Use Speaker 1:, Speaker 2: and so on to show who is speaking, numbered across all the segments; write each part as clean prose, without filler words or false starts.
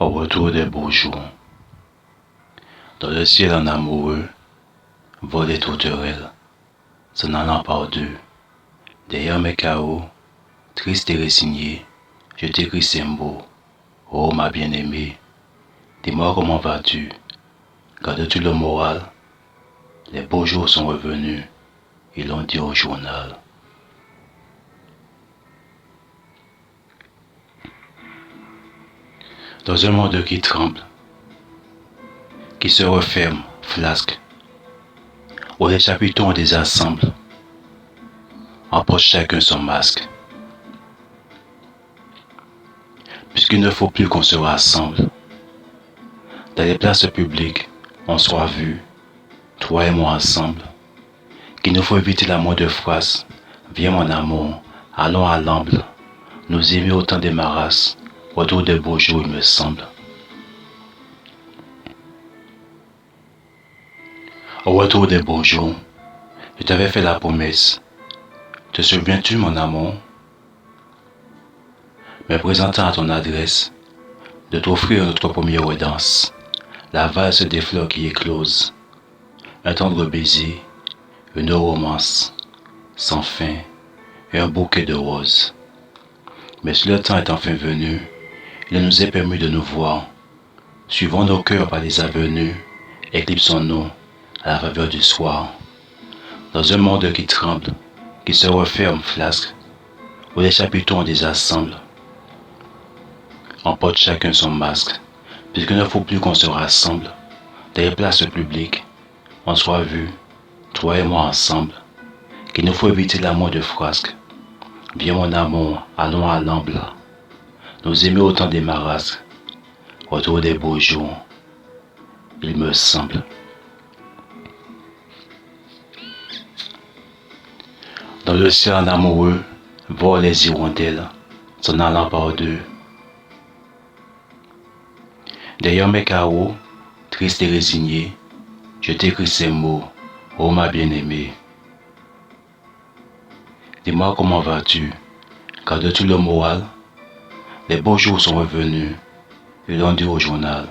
Speaker 1: Au retour des beaux jours, dans le ciel en amoureux, volent les tourterelles, s'en allant par deux. Derrière mes carreaux, triste et résigné, je t'écris ces mots. Oh ma bien-aimée, dis-moi comment vas-tu? Gardes-tu le moral? Les beaux jours sont revenus, ils l'ont dit au journal. Dans un monde qui tremble, qui se referme, flasque, où les chapiteaux désassemblent, emporte chacun son masque. Puisqu'il ne faut plus qu'on se rassemble, dans les places publiques, on soit vu, toi et moi ensemble, qu'il nous faut éviter la moindre phrase. Viens mon amour, allons à l'amble, nous aimer autant des marasses, autour des beaux jours il me semble. Au retour des beaux jours, je t'avais fait la promesse. Te souviens-tu mon amour? Me présentant à ton adresse, de t'offrir notre première danse, la valse des fleurs qui éclosent, un tendre baiser, une romance, sans fin, et un bouquet de roses. Mais si le temps est enfin venu, il nous est permis de nous voir, suivons nos cœurs par les avenues, éclipsons-nous à la faveur du soir, dans un monde qui tremble, qui se referme flasque, où les chapiteaux désassemblent, emporte chacun son masque, puisqu'il ne faut plus qu'on se rassemble, dans les places publiques, on soit vu, toi et moi ensemble, qu'il nous faut éviter l'amour de frasque. Viens mon amour, allons à l'amble, nous aimer autant des marasques, autour des beaux jours, il me semble. Dans le ciel en amoureux, volent les hirondelles, s'en allant par deux. Derrière mes carreaux, triste et résigné, je t'écris ces mots, oh ma bien-aimée. Dis-moi comment vas-tu? Gardes-tu le moral? Les beaux jours sont revenus, ils l'ont dit au journal.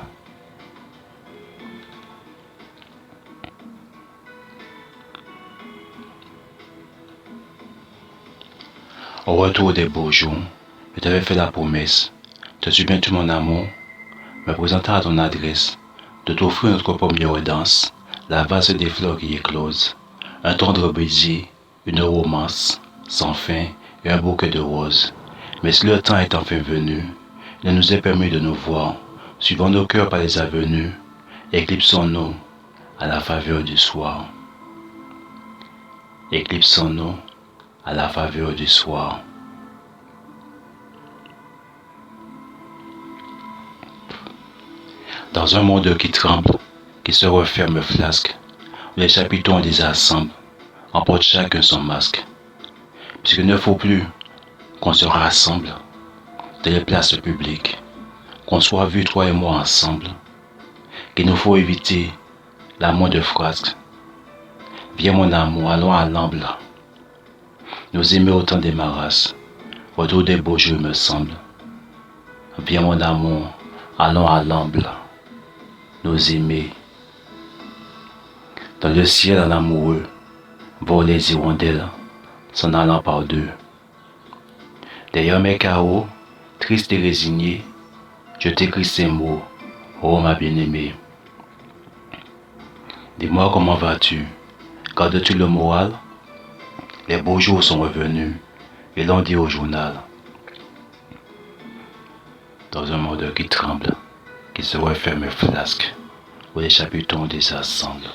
Speaker 1: Au retour des beaux jours, je t'avais fait la promesse. Te souviens-tu mon amour? Me présentant à ton adresse, de t'offrir notre première danse, la valse des fleurs qui éclosent, un tendre baiser, une romance, sans fin, et un bouquet de roses. Mais si le temps est enfin venu, il nous est permis de nous voir, suivant nos cœurs par les avenues, éclipsons-nous à la faveur du soir. Éclipsons-nous à la faveur du soir. Dans un monde qui tremble, qui se referme flasque, où les chapiteaux désassemblent, emporte chacun son masque. Puisqu'il ne faut plus qu'on se rassemble dans les places publiques, qu'on soit vu toi et moi ensemble, qu'il nous faut éviter la moindre phrase. Viens mon amour, allons à l'amble, nous aimer autant des marasses, autour des beaux jours me semble. Viens mon amour, allons à l'amble, nous aimer. Dans le ciel en amoureux, volent les hirondelles, s'en allant par deux. Derrière mes carreaux, triste et résigné, je t'écris ces mots, oh ma bien-aimée. Dis-moi comment vas-tu? Gardes-tu le moral? Les beaux jours sont revenus, ils l'ont dit au journal. Dans un monde qui tremble, qui se referme flasque, où les chapiteaux désassemblent.